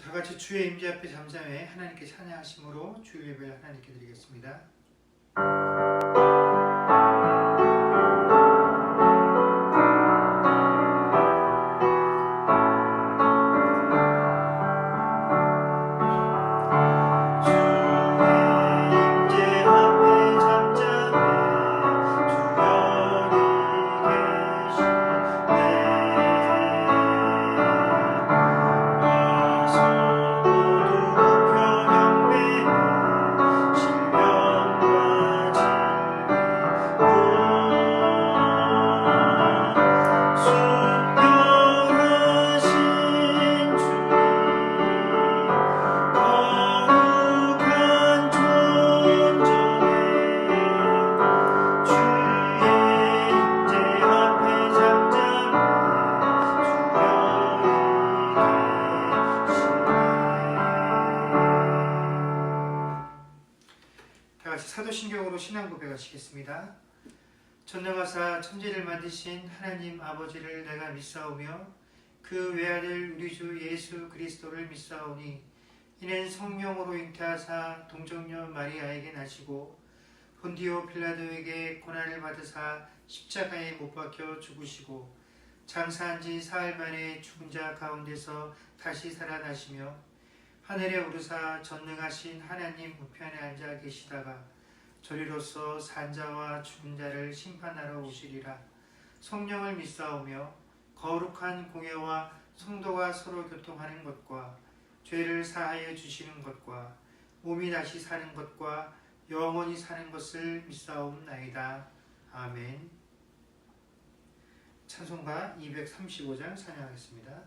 다 같이 주의 임재 앞에 잠잠해 하나님께 찬양하심으로 주일 예배를 하나님께 드리겠습니다. 사도신경으로 신앙 고백하시겠습니다. 전능하사 천지를 만드신 하나님 아버지를 내가 믿사오며 그 외아들 우리 주 예수 그리스도를 믿사오니 이는 성령으로 잉태하사 동정녀 마리아에게 나시고 본디오 빌라도에게 고난을 받으사 십자가에 못 박혀 죽으시고 장사한 지 사흘 만에 죽은 자 가운데서 다시 살아나시며 하늘에 오르사 전능하신 하나님 우편에 앉아 계시다가 저리로서 산자와 죽은 자를 심판하러 오시리라. 성령을 믿사오며 거룩한 공예와 성도가 서로 교통하는 것과 죄를 사하여 주시는 것과 몸이 다시 사는 것과 영원히 사는 것을 믿사옵나이다. 아멘. 찬송가 235장 찬양하겠습니다.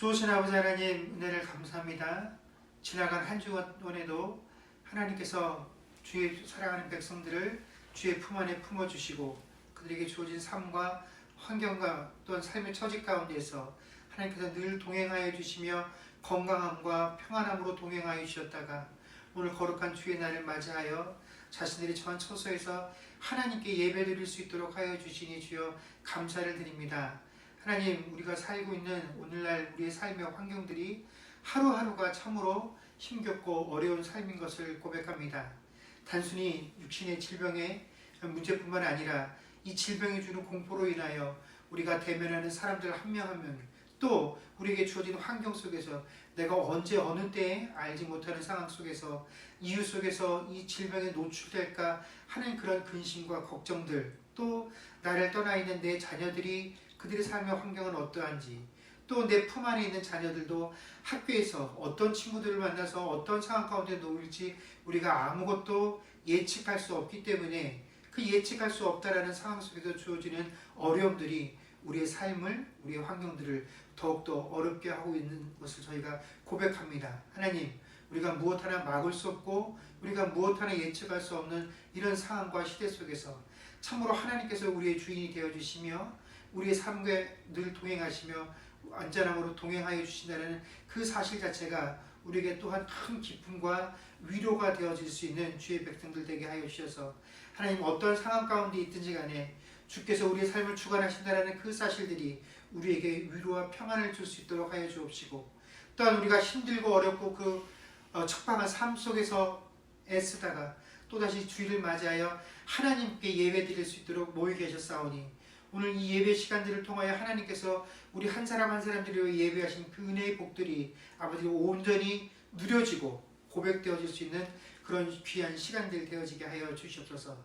좋으신 아버지 하나님, 은혜를 감사합니다. 지나간 한 주간에도 하나님께서 주의 사랑하는 백성들을 주의 품 안에 품어주시고 그들에게 주어진 삶과 환경과 또한 삶의 처지 가운데서 하나님께서 늘 동행하여 주시며 건강함과 평안함으로 동행하여 주셨다가 오늘 거룩한 주의 날을 맞이하여 자신들이 처한 처소에서 하나님께 예배드릴 수 있도록 하여 주시니 주여 감사를 드립니다. 하나님, 우리가 살고 있는 오늘날 우리의 삶의 환경들이 하루하루가 참으로 힘겹고 어려운 삶인 것을 고백합니다. 단순히 육신의 질병의 문제뿐만 아니라 이 질병이 주는 공포로 인하여 우리가 대면하는 사람들 한 명 한 명, 또 우리에게 주어진 환경 속에서 내가 언제 어느 때에 알지 못하는 상황 속에서 이유 속에서 이 질병에 노출될까 하는 그런 근심과 걱정들, 또 나를 떠나 있는 내 자녀들이 그들의 삶의 환경은 어떠한지, 또 내 품 안에 있는 자녀들도 학교에서 어떤 친구들을 만나서 어떤 상황 가운데 놓일지 우리가 아무것도 예측할 수 없기 때문에 그 예측할 수 없다라는 상황 속에서 주어지는 어려움들이 우리의 삶을, 우리의 환경들을 더욱더 어렵게 하고 있는 것을 저희가 고백합니다. 하나님, 우리가 무엇 하나 막을 수 없고 우리가 무엇 하나 예측할 수 없는 이런 상황과 시대 속에서 참으로 하나님께서 우리의 주인이 되어주시며 우리의 삶에 늘 동행하시며 안전함으로 동행하여 주신다는 그 사실 자체가 우리에게 또한 큰 기쁨과 위로가 되어질 수 있는 주의 백성들 되게 하여 주셔서 하나님, 어떤 상황 가운데 있든지 간에 주께서 우리의 삶을 주관하신다는 그 사실들이 우리에게 위로와 평안을 줄 수 있도록 하여 주옵시고, 또한 우리가 힘들고 어렵고 그 척박한 삶 속에서 애쓰다가 또다시 주일을 맞이하여 하나님께 예배드릴 수 있도록 모여 계셨사오니 오늘 이 예배 시간들을 통하여 하나님께서 우리 한 사람 한 사람들이 예배하신 그 은혜의 복들이 아버지 온전히 누려지고 고백되어질 수 있는 그런 귀한 시간들 되어지게 하여 주시옵소서.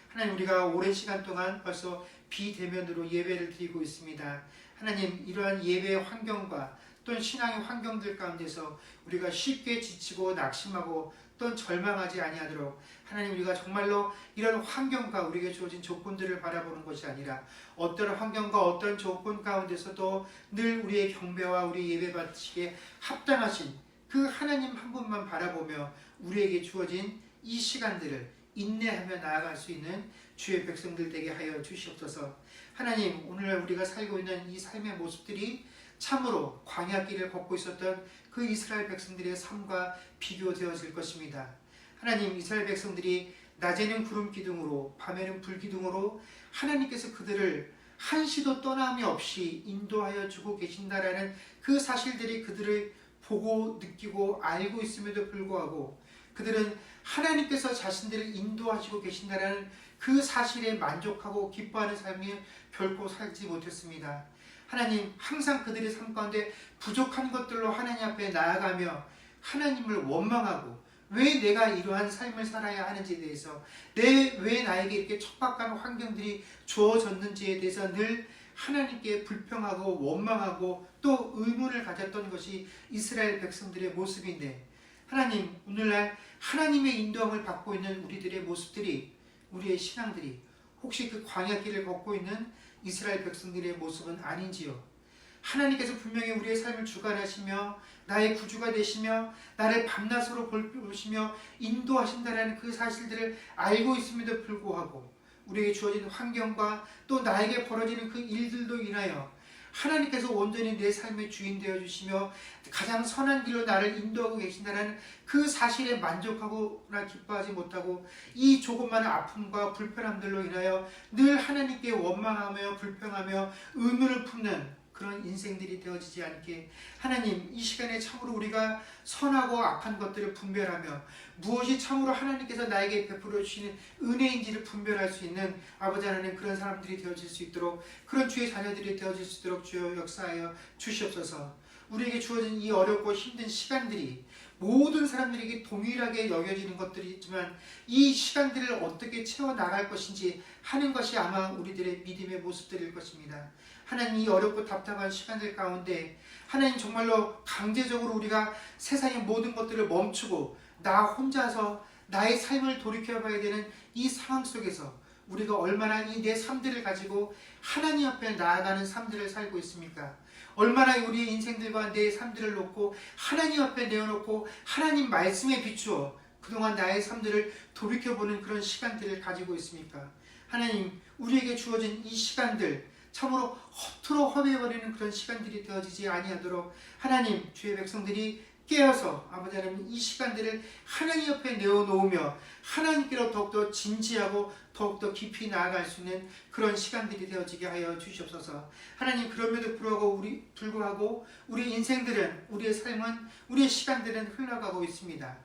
하나님, 우리가 오랜 시간 동안 벌써 비대면으로 예배를 드리고 있습니다. 하나님, 이러한 예배의 환경과 또는 신앙의 환경들 가운데서 우리가 쉽게 지치고 낙심하고 또는 절망하지 아니하도록 하나님, 우리가 정말로 이런 환경과 우리에게 주어진 조건들을 바라보는 것이 아니라 어떤 환경과 어떤 조건 가운데서도 늘 우리의 경배와 우리 예배 바치기에 합당하신 그 하나님 한 분만 바라보며 우리에게 주어진 이 시간들을 인내하며 나아갈 수 있는 주의 백성들 되게 하여 주시옵소서. 하나님, 오늘날 우리가 살고 있는 이 삶의 모습들이 참으로 광야길을 걷고 있었던 그 이스라엘 백성들의 삶과 비교되어질 것입니다. 하나님, 이스라엘 백성들이 낮에는 구름 기둥으로 밤에는 불 기둥으로 하나님께서 그들을 한시도 떠남이 없이 인도하여 주고 계신다라는 그 사실들이 그들을 보고 느끼고 알고 있음에도 불구하고 그들은 하나님께서 자신들을 인도하시고 계신다라는 그 사실에 만족하고 기뻐하는 삶이 결코 살지 못했습니다. 하나님, 항상 그들의 삶 가운데 부족한 것들로 하나님 앞에 나아가며 하나님을 원망하고 왜 내가 이러한 삶을 살아야 하는지에 대해서 왜 나에게 이렇게 척박한 환경들이 주어졌는지에 대해서 늘 하나님께 불평하고 원망하고 또 의문을 가졌던 것이 이스라엘 백성들의 모습인데, 하나님, 오늘날 하나님의 인도함을 받고 있는 우리들의 모습들이, 우리의 신앙들이 혹시 그 광야길을 걷고 있는 이스라엘 백성들의 모습은 아닌지요? 하나님께서 분명히 우리의 삶을 주관하시며 나의 구주가 되시며 나를 밤낮으로 보시며 인도하신다는 그 사실들을 알고 있음에도 불구하고 우리에게 주어진 환경과 또 나에게 벌어지는 그 일들로 인하여 하나님께서 온전히 내 삶의 주인 되어주시며 가장 선한 길로 나를 인도하고 계신다는 그 사실에 만족하거나 기뻐하지 못하고 이 조그마한 아픔과 불편함들로 인하여 늘 하나님께 원망하며 불평하며 의문을 품는 그런 인생들이 되어지지 않게 하나님, 이 시간에 참으로 우리가 선하고 악한 것들을 분별하며 무엇이 참으로 하나님께서 나에게 베풀어 주시는 은혜인지를 분별할 수 있는 아버지 하나님, 그런 사람들이 되어질 수 있도록, 그런 주의 자녀들이 되어질 수 있도록 주여 역사하여 주시옵소서. 우리에게 주어진 이 어렵고 힘든 시간들이 모든 사람들에게 동일하게 여겨지는 것들이 있지만 이 시간들을 어떻게 채워나갈 것인지 하는 것이 아마 우리들의 믿음의 모습들일 것입니다. 하나님, 이 어렵고 답답한 시간들 가운데 하나님, 정말로 강제적으로 우리가 세상의 모든 것들을 멈추고 나 혼자서 나의 삶을 돌이켜봐야 되는 이 상황 속에서 우리가 얼마나 이 내 삶들을 가지고 하나님 앞에 나아가는 삶들을 살고 있습니까? 얼마나 우리의 인생들과 내 삶들을 놓고 하나님 앞에 내어놓고 하나님 말씀에 비추어 그동안 나의 삶들을 돌이켜보는 그런 시간들을 가지고 있습니까? 하나님, 우리에게 주어진 이 시간들 참으로 허투루 허비해버리는 그런 시간들이 되어지지 아니하도록 하나님, 주의 백성들이 깨어서 아버지 하나님 이 시간들을 하나님 옆에 내어놓으며 하나님께로 더욱더 진지하고 더욱더 깊이 나아갈 수 있는 그런 시간들이 되어지게 하여 주시옵소서. 하나님, 그럼에도 불구하고 우리 인생들은, 우리의 삶은, 우리의 시간들은 흘러가고 있습니다.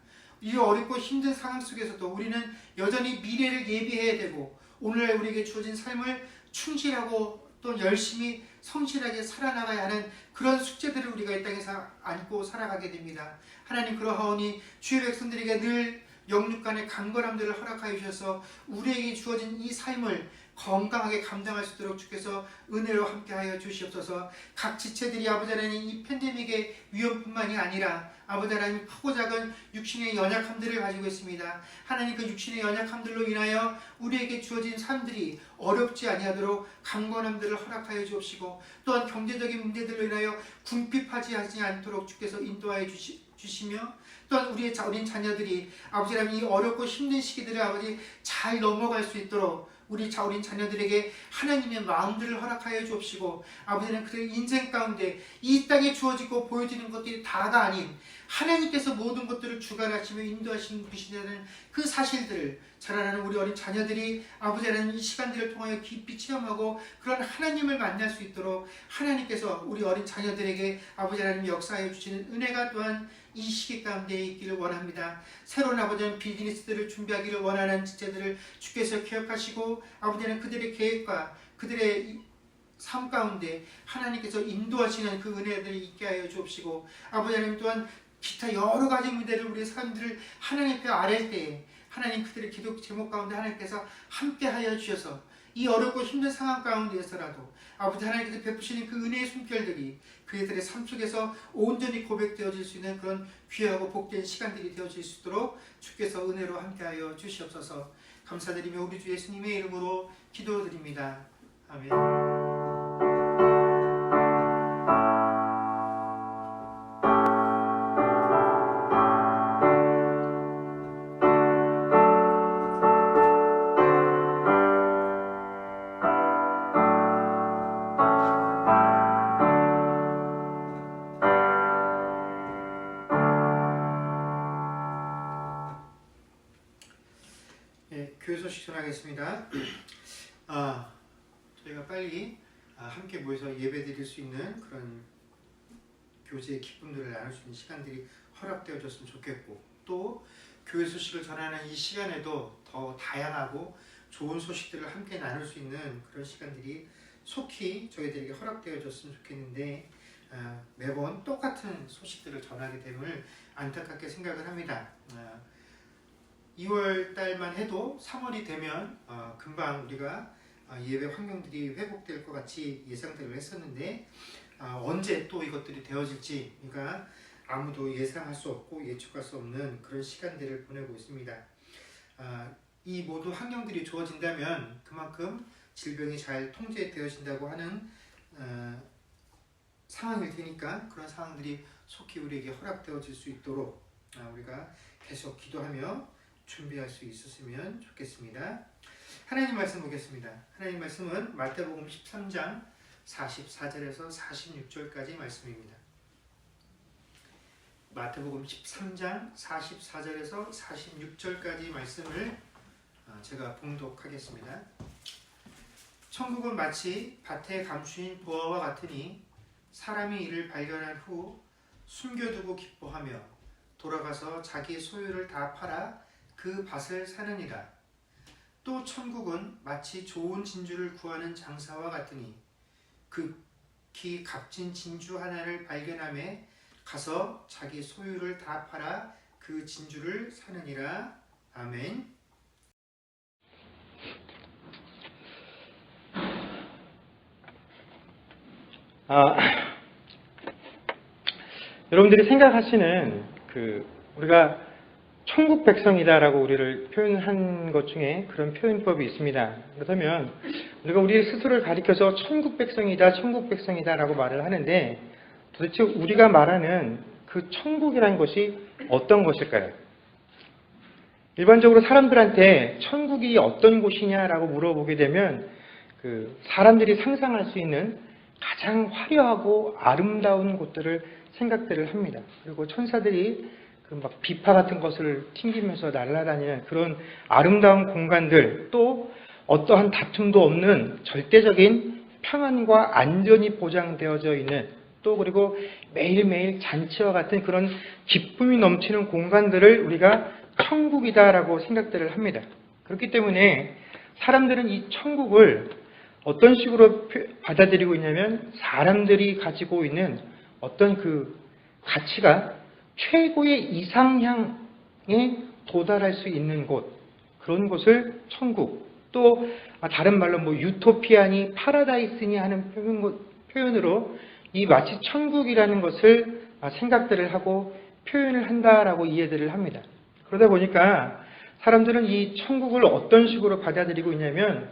이 어렵고 힘든 상황 속에서도 우리는 여전히 미래를 예비해야 되고 오늘날 우리에게 주어진 삶을 충실하고 또 열심히 성실하게 살아나가야 하는 그런 숙제들을 우리가 이 땅에서 안고 살아가게 됩니다. 하나님, 그러하오니 주의 백성들에게 늘 영육간의 강건함들을 허락하여 주셔서 우리에게 주어진 이 삶을 건강하게 감당할 수 있도록 주께서 은혜로 함께하여 주시옵소서. 각 지체들이 아버지 하나님 이 팬데믹의 위험뿐만이 아니라 아버지 하나님 크고 작은 육신의 연약함들을 가지고 있습니다. 하나님, 그 육신의 연약함들로 인하여 우리에게 주어진 삶들이 어렵지 아니하도록 강건함들을 허락하여 주옵시고 또한 경제적인 문제들로 인하여 궁핍하지 않도록 주께서 인도하여 주시며 또한 우리의 어린 자녀들이 아버지 하나님 이 어렵고 힘든 시기들을 아버지 잘 넘어갈 수 있도록 우리 어린 자녀들에게 하나님의 마음들을 허락하여 주옵시고 아버지는 그들의 인생 가운데 이 땅에 주어지고 보여지는 것들이 다가 아닌 하나님께서 모든 것들을 주관하시며 인도하시는 분이시라는 그 사실들을 자라나는 우리 어린 자녀들이 아버지 하나님 이 시간들을 통하여 깊이 체험하고 그런 하나님을 만날 수 있도록 하나님께서 우리 어린 자녀들에게 아버지 하나님 역사하여 주시는 은혜가 또한 이 시기 가운데 있기를 원합니다. 새로운 아버지 하나님 비즈니스들을 준비하기를 원하는 지체들을 주께서 기억하시고 아버지 하나님 그들의 계획과 그들의 삶 가운데 하나님께서 인도하시는 그 은혜들이 있게 하여 주옵시고 아버지 하나님 또한 기타 여러 가지 문제를 우리의 삶들을 하나님 앞에 아랠 때에 하나님 그들의 기도 제목 가운데 하나님께서 함께 하여 주셔서 이 어렵고 힘든 상황 가운데에서라도 아버지 하나님께서 베푸시는 그 은혜의 숨결들이 그들의 삶 속에서 온전히 고백되어질 수 있는 그런 귀하고 복된 시간들이 되어질 수 있도록 주께서 은혜로 함께하여 주시옵소서. 감사드리며 우리 주 예수님의 이름으로 기도드립니다. 아멘. 교회 소식 전하겠습니다. 저희가 빨리 함께 모여서 예배 드릴 수 있는 그런 교제의 기쁨들을 나눌 수 있는 시간들이 허락되어졌으면 좋겠고 또 교회 소식을 전하는 이 시간에도 더 다양하고 좋은 소식들을 함께 나눌 수 있는 그런 시간들이 속히 저희들에게 허락되어졌으면 좋겠는데 매번 똑같은 소식들을 전하게 됨을 안타깝게 생각을 합니다. 2월 달만 해도 3월이 되면 금방 우리가 예배 환경들이 회복될 것 같이 예상들을 했었는데 언제 또 이것들이 되어질지 우리가 아무도 예상할 수 없고 예측할 수 없는 그런 시간들을 보내고 있습니다. 이 모든 환경들이 주어진다면 그만큼 질병이 잘 통제되어진다고 하는 상황일 테니까 그런 상황들이 속히 우리에게 허락되어질 수 있도록 우리가 계속 기도하며 준비할 수 있었으면 좋겠습니다. 하나님 말씀 보겠습니다. 하나님 말씀은 마태복음 13장 44절에서 46절까지 말씀입니다. 마태복음 13장 44절에서 46절까지 말씀을 제가 봉독하겠습니다. 천국은 마치 밭에 감추인 보화와 같으니 사람이 이를 발견한 후 숨겨두고 기뻐하며 돌아가서 자기 소유를 다 팔아 그 밭을 사느니라. 또 천국은 마치 좋은 진주를 구하는 장사와 같으니 극히 값진 진주 하나를 발견하매 가서 자기 소유를 다 팔아 그 진주를 사느니라. 아멘. 여러분들이 생각하시는 우리가 천국 백성이다라고 우리를 표현한 것 중에 그런 표현법이 있습니다. 그렇다면 우리가 우리 스스로를 가리켜서 천국 백성이다라고 말을 하는데 도대체 우리가 말하는 그 천국이라는 것이 어떤 것일까요? 일반적으로 사람들한테 천국이 어떤 곳이냐라고 물어보게 되면 사람들이 상상할 수 있는 가장 화려하고 아름다운 곳들을 생각들을 합니다. 그리고 천사들이 그 막 비파 같은 것을 튕기면서 날아다니는 그런 아름다운 공간들, 또 어떠한 다툼도 없는 절대적인 평안과 안전이 보장되어져 있는, 또 그리고 매일매일 잔치와 같은 그런 기쁨이 넘치는 공간들을 우리가 천국이다라고 생각들을 합니다. 그렇기 때문에 사람들은 이 천국을 어떤 식으로 받아들이고 있냐면, 사람들이 가지고 있는 어떤 그 가치가 최고의 이상향에 도달할 수 있는 곳, 그런 곳을 천국, 또 다른 말로 뭐 유토피아니 파라다이스니 하는 표현으로 이 마치 천국이라는 것을 생각들을 하고 표현을 한다라고 이해들을 합니다. 그러다 보니까 사람들은 이 천국을 어떤 식으로 받아들이고 있냐면,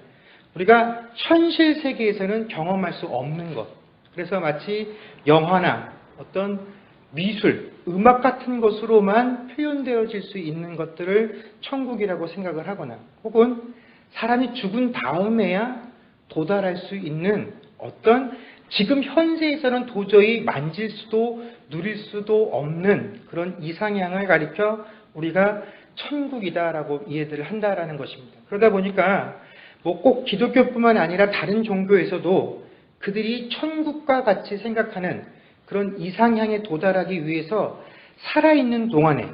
우리가 현실 세계에서는 경험할 수 없는 것, 그래서 마치 영화나 어떤 미술, 음악 같은 것으로만 표현되어질 수 있는 것들을 천국이라고 생각을 하거나, 혹은 사람이 죽은 다음에야 도달할 수 있는 어떤 지금 현세에서는 도저히 만질 수도 누릴 수도 없는 그런 이상향을 가리켜 우리가 천국이다라고 이해를 한다라는 것입니다. 그러다 보니까 뭐 꼭 기독교뿐만 아니라 다른 종교에서도 그들이 천국과 같이 생각하는 그런 이상향에 도달하기 위해서 살아있는 동안에,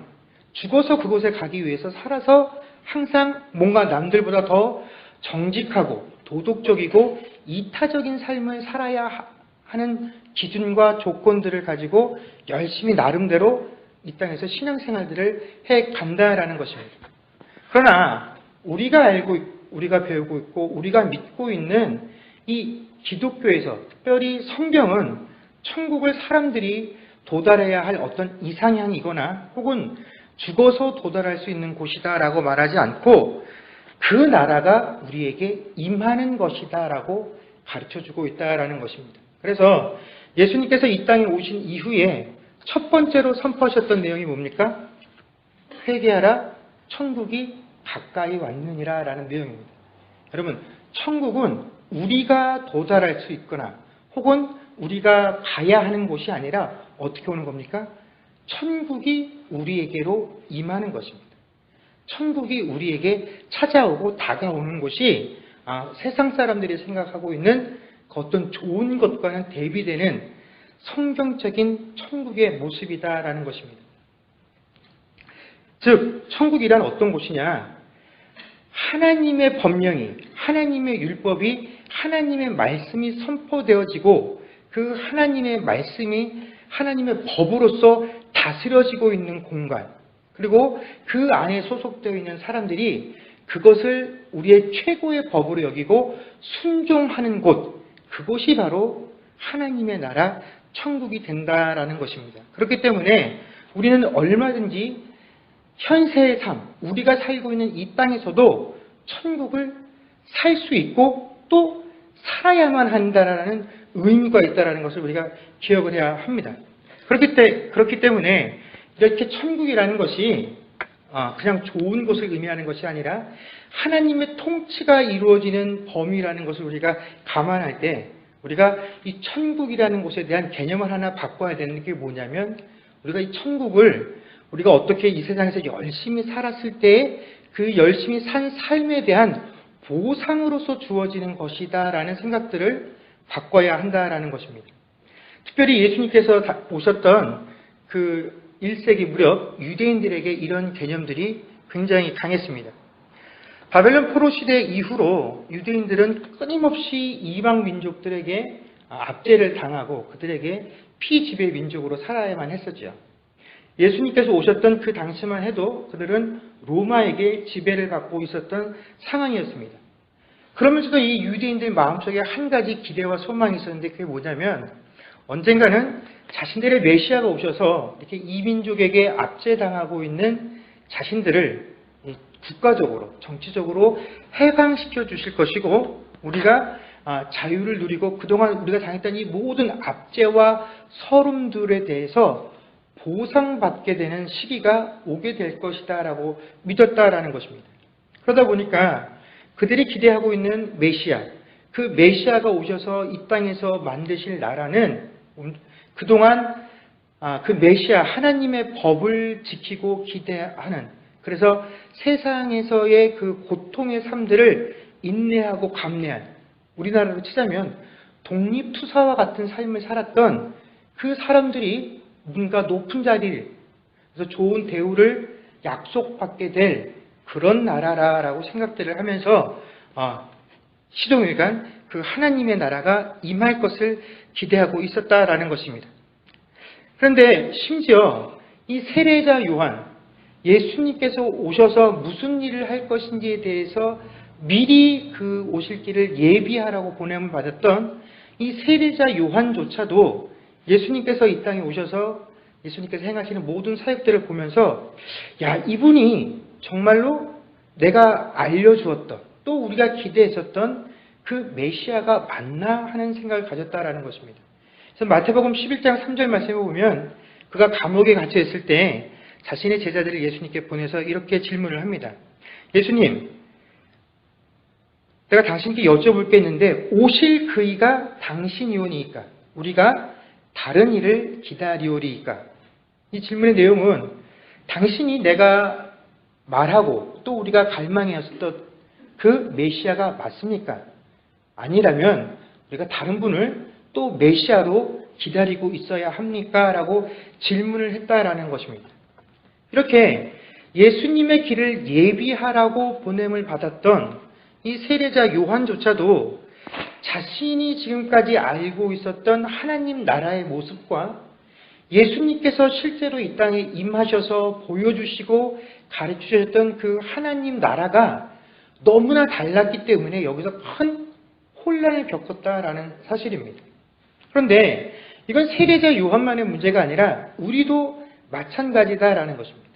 죽어서 그곳에 가기 위해서 살아서 항상 뭔가 남들보다 더 정직하고 도덕적이고 이타적인 삶을 살아야 하는 기준과 조건들을 가지고 열심히 나름대로 이 땅에서 신앙생활들을 해 간다라는 것입니다. 그러나 우리가 배우고 있고 우리가 믿고 있는 이 기독교에서, 특별히 성경은 천국을 사람들이 도달해야 할 어떤 이상향이거나 혹은 죽어서 도달할 수 있는 곳이다라고 말하지 않고, 그 나라가 우리에게 임하는 것이다라고 가르쳐주고 있다라는 것입니다. 그래서 예수님께서 이 땅에 오신 이후에 첫 번째로 선포하셨던 내용이 뭡니까? 회개하라, 천국이 가까이 왔느니라 라는 내용입니다. 여러분, 천국은 우리가 도달할 수 있거나 혹은 우리가 가야 하는 곳이 아니라 어떻게 오는 겁니까? 천국이 우리에게로 임하는 것입니다. 천국이 우리에게 찾아오고 다가오는 것이 세상 사람들이 생각하고 있는 그 어떤 좋은 것과는 대비되는 성경적인 천국의 모습이다라는 것입니다. 즉, 천국이란 어떤 곳이냐? 하나님의 법령이, 하나님의 율법이, 하나님의 말씀이 선포되어지고 그 하나님의 말씀이 하나님의 법으로서 다스려지고 있는 공간, 그리고 그 안에 소속되어 있는 사람들이 그것을 우리의 최고의 법으로 여기고 순종하는 곳, 그곳이 바로 하나님의 나라, 천국이 된다라는 것입니다. 그렇기 때문에 우리는 얼마든지 현세의 삶, 우리가 살고 있는 이 땅에서도 천국을 살 수 있고 또 살아야만 한다라는 의무가 있다라는 것을 우리가 기억을 해야 합니다. 그렇기 때문에 이렇게 천국이라는 것이 그냥 좋은 곳을 의미하는 것이 아니라 하나님의 통치가 이루어지는 범위라는 것을 우리가 감안할 때, 우리가 이 천국이라는 곳에 대한 개념을 하나 바꿔야 되는 게 뭐냐면, 우리가 이 천국을 우리가 어떻게 이 세상에서 열심히 살았을 때 그 열심히 산 삶에 대한 보상으로서 주어지는 것이다라는 생각들을 바꿔야 한다라는 것입니다. 특별히 예수님께서 오셨던 그 1세기 무렵 유대인들에게 이런 개념들이 굉장히 강했습니다. 바벨론 포로 시대 이후로 유대인들은 끊임없이 이방 민족들에게 압제를 당하고 그들에게 피지배 민족으로 살아야만 했었죠. 예수님께서 오셨던 그 당시만 해도 그들은 로마에게 지배를 받고 있었던 상황이었습니다. 그러면서도 이 유대인들 마음속에 한 가지 기대와 소망이 있었는데, 그게 뭐냐면 언젠가는 자신들의 메시아가 오셔서 이렇게 이민족에게 압제당하고 있는 자신들을 국가적으로, 정치적으로 해방시켜 주실 것이고, 우리가 자유를 누리고 그동안 우리가 당했던 이 모든 압제와 서름들에 대해서 보상받게 되는 시기가 오게 될 것이다 라고 믿었다라는 것입니다. 그러다 보니까 그들이 기대하고 있는 메시아, 그 메시아가 오셔서 이 땅에서 만드실 나라는 그동안 그 메시아 하나님의 법을 지키고 기대하는, 그래서 세상에서의 그 고통의 삶들을 인내하고 감내한, 우리나라로 치자면 독립투사와 같은 삶을 살았던 그 사람들이 뭔가 높은 자리를, 그래서 좋은 대우를 약속받게 될 그런 나라라고 생각들을 하면서 시종일관 그 하나님의 나라가 임할 것을 기대하고 있었다라는 것입니다. 그런데 심지어 이 세례자 요한, 예수님께서 오셔서 무슨 일을 할 것인지에 대해서 미리 그 오실 길을 예비하라고 보냄을 받았던 이 세례자 요한조차도 예수님께서 이 땅에 오셔서 예수님께서 행하시는 모든 사역들을 보면서 야, 이분이 정말로 내가 알려주었던, 또 우리가 기대했었던 그 메시아가 맞나 하는 생각을 가졌다라는 것입니다. 그래서 마태복음 11장 3절 말씀을 보면 그가 감옥에 갇혀 있을 때 자신의 제자들을 예수님께 보내서 이렇게 질문을 합니다. 예수님, 내가 당신께 여쭤볼 게 있는데 오실 그이가 당신이오니이까 우리가 다른 일을 기다리오리이까? 이 질문의 내용은 당신이 내가 말하고 또 우리가 갈망해왔었던 그 메시아가 맞습니까? 아니라면 우리가 다른 분을 또 메시아로 기다리고 있어야 합니까? 라고 질문을 했다라는 것입니다. 이렇게 예수님의 길을 예비하라고 보냄을 받았던 이 세례자 요한조차도 자신이 지금까지 알고 있었던 하나님 나라의 모습과 예수님께서 실제로 이 땅에 임하셔서 보여주시고 가르치셨던 그 하나님 나라가 너무나 달랐기 때문에 여기서 큰 혼란을 겪었다라는 사실입니다. 그런데 이건 세례자 요한만의 문제가 아니라 우리도 마찬가지다라는 것입니다.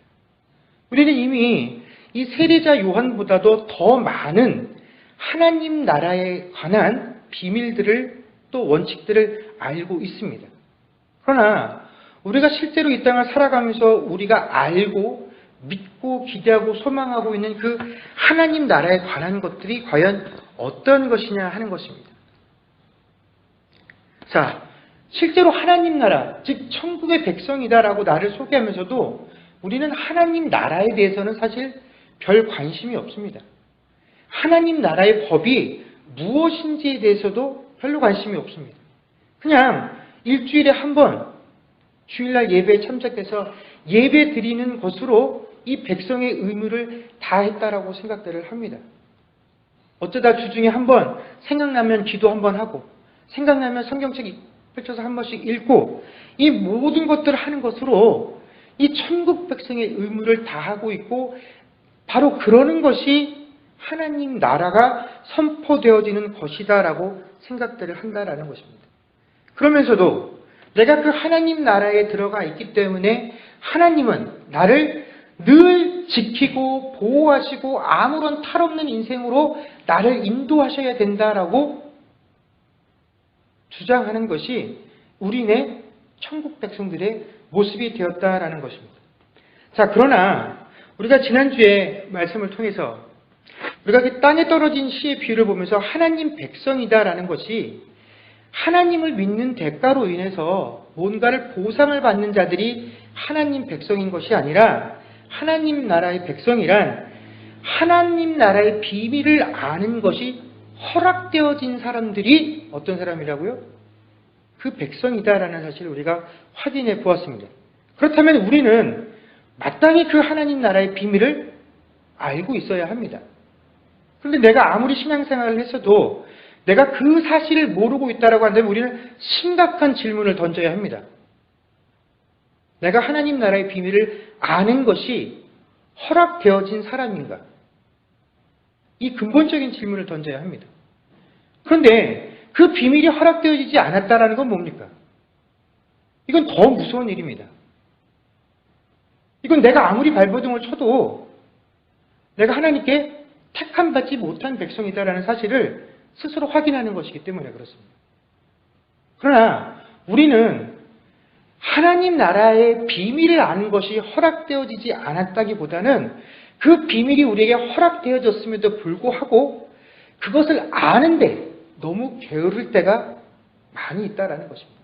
우리는 이미 이 세례자 요한보다도 더 많은 하나님 나라에 관한 비밀들을 또 원칙들을 알고 있습니다. 그러나 우리가 실제로 이 땅을 살아가면서 우리가 알고 믿고 기대하고 소망하고 있는 그 하나님 나라에 관한 것들이 과연 어떤 것이냐 하는 것입니다. 자, 실제로 하나님 나라, 즉 천국의 백성이다라고 나를 소개하면서도 우리는 하나님 나라에 대해서는 사실 별 관심이 없습니다. 하나님 나라의 법이 무엇인지에 대해서도 별로 관심이 없습니다. 그냥 일주일에 한 번 주일날 예배에 참석해서 예배 드리는 것으로 이 백성의 의무를 다했다라고 생각들을 합니다. 어쩌다 주중에 한 번 생각나면 기도 한 번 하고 생각나면 성경책 펼쳐서 한 번씩 읽고 이 모든 것들을 하는 것으로 이 천국 백성의 의무를 다하고 있고 바로 그러는 것이 하나님 나라가 선포되어지는 것이다라고 생각들을 한다라는 것입니다. 그러면서도 내가 그 하나님 나라에 들어가 있기 때문에 하나님은 나를 늘 지키고 보호하시고 아무런 탈 없는 인생으로 나를 인도하셔야 된다라고 주장하는 것이 우리네 천국 백성들의 모습이 되었다라는 것입니다. 자, 그러나 우리가 지난주에 말씀을 통해서 우리가 그 땅에 떨어진 씨의 비유를 보면서 하나님 백성이다라는 것이 하나님을 믿는 대가로 인해서 뭔가를 보상을 받는 자들이 하나님 백성인 것이 아니라 하나님 나라의 백성이란 하나님 나라의 비밀을 아는 것이 허락되어진 사람들이 어떤 사람이라고요? 그 백성이다라는 사실을 우리가 확인해 보았습니다. 그렇다면 우리는 마땅히 그 하나님 나라의 비밀을 알고 있어야 합니다. 그런데 내가 아무리 신앙생활을 했어도 내가 그 사실을 모르고 있다라고 한다면 우리는 심각한 질문을 던져야 합니다. 내가 하나님 나라의 비밀을 아는 것이 허락되어진 사람인가? 이 근본적인 질문을 던져야 합니다. 그런데 그 비밀이 허락되어지지 않았다라는 건 뭡니까? 이건 더 무서운 일입니다. 이건 내가 아무리 발버둥을 쳐도 내가 하나님께 택함받지 못한 백성이다라는 사실을 스스로 확인하는 것이기 때문에 그렇습니다. 그러나 우리는 하나님 나라의 비밀을 아는 것이 허락되어지지 않았다기보다는 그 비밀이 우리에게 허락되어졌음에도 불구하고 그것을 아는데 너무 게으를 때가 많이 있다라는 것입니다.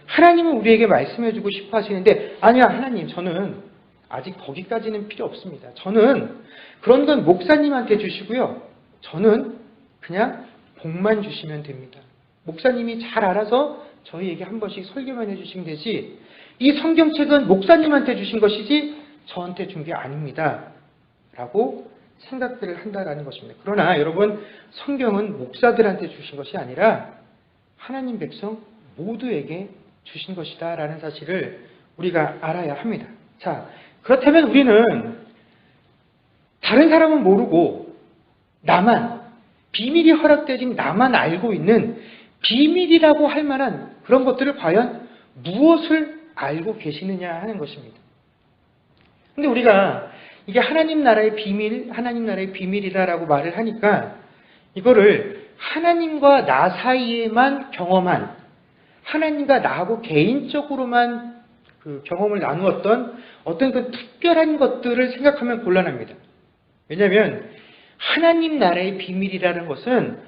하나님은 우리에게 말씀해주고 싶어 하시는데, 아니야, 하나님, 저는 아직 거기까지는 필요 없습니다. 저는 그런 건 목사님한테 주시고요. 저는 그냥 복만 주시면 됩니다. 목사님이 잘 알아서 저희에게 한 번씩 설교만 해주시면 되지, 이 성경책은 목사님한테 주신 것이지 저한테 준 게 아닙니다. 라고 생각들을 한다라는 것입니다. 그러나 여러분, 성경은 목사들한테 주신 것이 아니라 하나님 백성 모두에게 주신 것이다 라는 사실을 우리가 알아야 합니다. 자, 그렇다면 우리는 다른 사람은 모르고 나만, 비밀이 허락되진 나만 알고 있는 비밀이라고 할 만한 그런 것들을 과연 무엇을 알고 계시느냐 하는 것입니다. 근데 우리가 이게 하나님 나라의 비밀, 하나님 나라의 비밀이다라고 말을 하니까 이거를 하나님과 나 사이에만 경험한, 하나님과 나하고 개인적으로만 그 경험을 나누었던 어떤 그 특별한 것들을 생각하면 곤란합니다. 왜냐하면 하나님 나라의 비밀이라는 것은